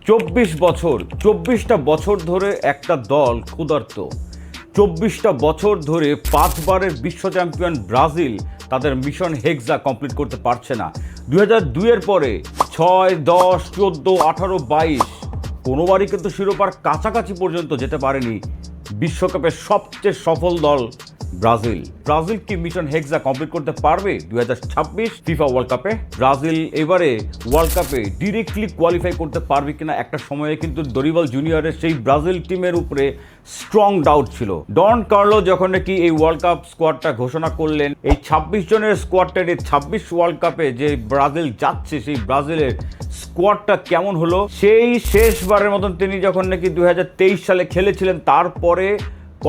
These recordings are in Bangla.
24 বছর, 24টা বছর ধরে একটা দল ক্ষুধার্ত। 24টা বছর ধরে 5বারের বিশ্ব চ্যাম্পিয়ন ব্রাজিল তাদের মিশন হেক্সা কমপ্লিট করতে পারছে না। 2002-এর পরে 6, 10, 14, 18, 22 কোনোবারই কিন্তু শিরোপার কাছাকাছি পর্যন্ত যেতে পারেনি বিশ্বকাপের সবচেয়ে সফল দল ব্রাজিল। ব্রাজিল কি মিশন হেক্সা কমপ্লিট করতে পারবে 2026 ফিফা ওয়ার্ল্ড কাপে? ব্রাজিল এবারে ওয়ার্ল্ড কাপে ডিরেক্টলি কোয়ালিফাই করতে পারবে কিনা একটা সময়ে কিন্তু দরিবাল জুনিয়রের সেই ব্রাজিল টিমের উপরে স্ট্রং ডাউট ছিল। ডন কার্লো যখন নাকি এই ওয়ার্ল্ড কাপ স্কোয়াডটা ঘোষণা করলেন, এই 26 জনের স্কোয়াডটার এই 26 ওয়ার্ল্ড কাপে যে ব্রাজিল যাচ্ছে সেই ব্রাজিলের স্কোয়াডটা কেমন হলো, সেই শেষবারের মতন তিনি যখন নাকি 2023 সালে খেলেছিলেন তারপরে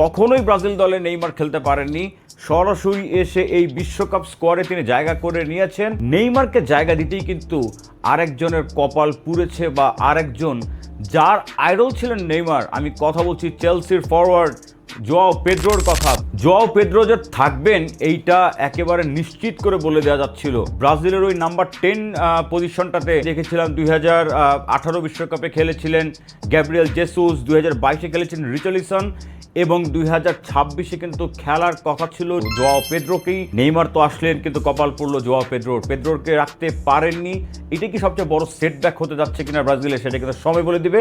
কখনোই ব্রাজিল দলে নেইমার খেলতে পারেননি। সরাসরি এসে এই বিশ্বকাপ স্কোয়াডে তিনি জায়গা করে নিয়েছেন। নেইমারকে জায়গা দিতেই কিন্তু আরেকজনের কপাল পুড়েছে, বা আরেকজন যার আইডল ছিলেন নেইমার, আমি কথা বলছি চেলসির ফরওয়ার্ড জোয়াও পেদ্রোর কথা। জোয়াও পেদ্রো যে থাকবেন এইটা একেবারে নিশ্চিত করে বলে দেওয়া যাচ্ছিল। ব্রাজিলের ওই নাম্বার 10 পজিশনটাতে দেখেছিলাম 2018 বিশ্বকাপে খেলেছিলেন গ্যাব্রিয়েল জেসুস, 2022-এ খেলেছেন রিচার্লিসন, এবং 2026-এ কিন্তু খেলার কথা ছিল জোয়াও পেদ্রোকেই। নেইমার তো আসলেন কিন্তু কপাল পড়লো জোয়াও পেদ্রোরকে রাখতে পারেননি। এটা কি সবচেয়ে বড় সেটব্যাক হতে যাচ্ছে কিনা ব্রাজিলে, সেটা কিন্তু সময় বলে দিবে।